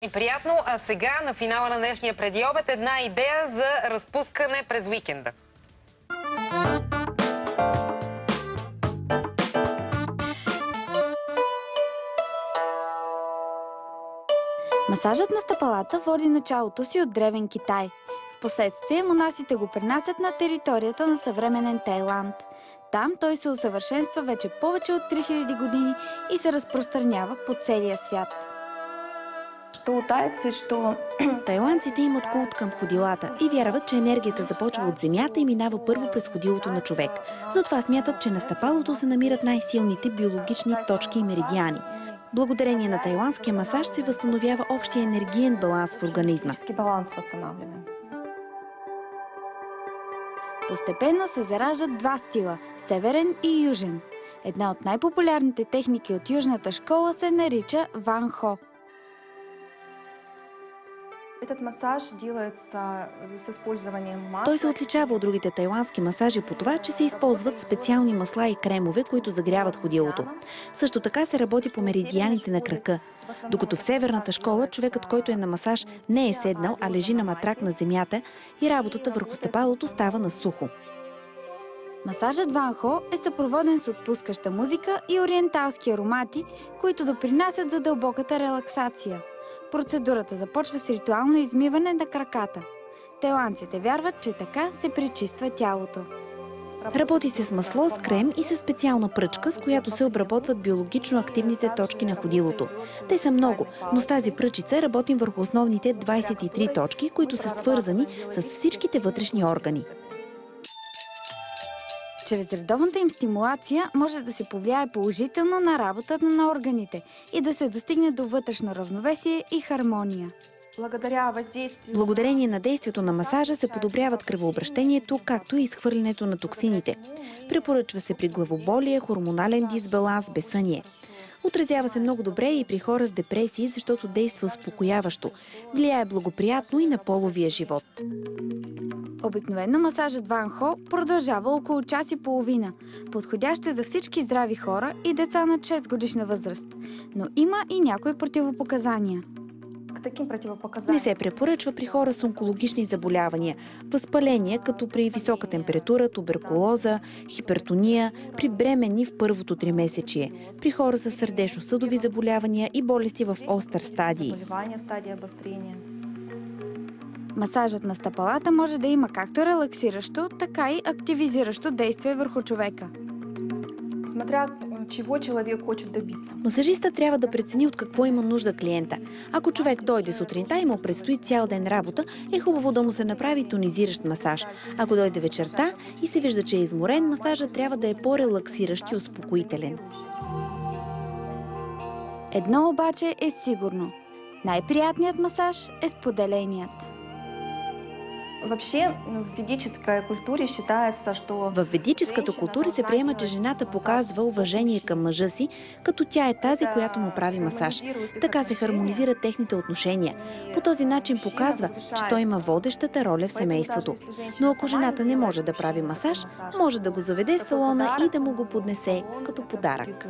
И приятно, а сега на финала на днешния предиобед една идея за разпускане през уикенда. Масажът на стъпалата води началото си от древен Китай. Впоследствие монасите го пренасят на територията на съвременен Тайланд. Там той се усъвършенства вече повече от 3000 години и се разпространява по целия свят. Тайландците имат култ към ходилата и вярват, че енергията започва от земята и минава първо през ходилото на човек. Затова смятат, че на стъпалото се намират най-силните биологични точки и меридиани. Благодарение на тайландския масаж се възстановява общия енергиен баланс в организма. Постепенно се зараждат два стила – северен и южен. Една от най-популярните техники от южната школа се нарича Ван Хо. Той се отличава от другите тайландски масажи по това, че се използват специални масла и кремове, които загряват ходилото. Също така се работи по меридианите на крака. Докато в северната школа човекът, който е на масаж, не е седнал, а лежи на матрак на земята и работата върху стъпалото става на сухо. Масажът Ван Хо е съпроводен с отпускаща музика и ориенталски аромати, които допринасят за дълбоката релаксация. Процедурата започва с ритуално измиване на краката. Тайландците вярват, че така се пречиства тялото. Работи се с масло, с крем и с специална пръчка, с която се обработват биологично активните точки на ходилото. Те са много, но с тази пръчица работим върху основните 23 точки, които са свързани с всичките вътрешни органи. Чрез редовната им стимулация може да се повлияе положително на работата на органите и да се достигне до вътрешно равновесие и хармония. Благодарение на действието на масажа се подобряват кръвообращението, както и изхвърлянето на токсините. Препоръчва се при главоболие, хормонален дисбаланс, безсъние. Отразява се много добре и при хора с депресии, защото действа успокояващо. Влияе благоприятно и на половия живот. Обикновено масажът Ван Хо продължава около час и половина. Подходящ е за всички здрави хора и деца на 6 годишна възраст. Но има и някои противопоказания. Не се препоръчва при хора с онкологични заболявания, възпаления, като при висока температура, туберкулоза, хипертония, при бременни в първото тримесечие, при хора с сърдечно-съдови заболявания и болести в остър стадий. Масажът на стъпалата може да има както релаксиращо, така и активизиращо действие върху човека. Масажистът трябва да прецени от какво има нужда клиента. Ако човек дойде сутринта и му предстои цял ден работа, е хубаво да му се направи тонизиращ масаж. Ако дойде вечерта и се вижда, че е изморен, масажът трябва да е по-релаксиращ и успокоителен. Едно обаче е сигурно. Най-приятният масаж е споделеният. В ведическата култура се приема, че жената показва уважение към мъжа си, като тя е тази, която му прави масаж. Така се хармонизират техните отношения. По този начин показва, че той има водещата роля в семейството. Но ако жената не може да прави масаж, може да го заведе в салона и да му го поднесе като подарък.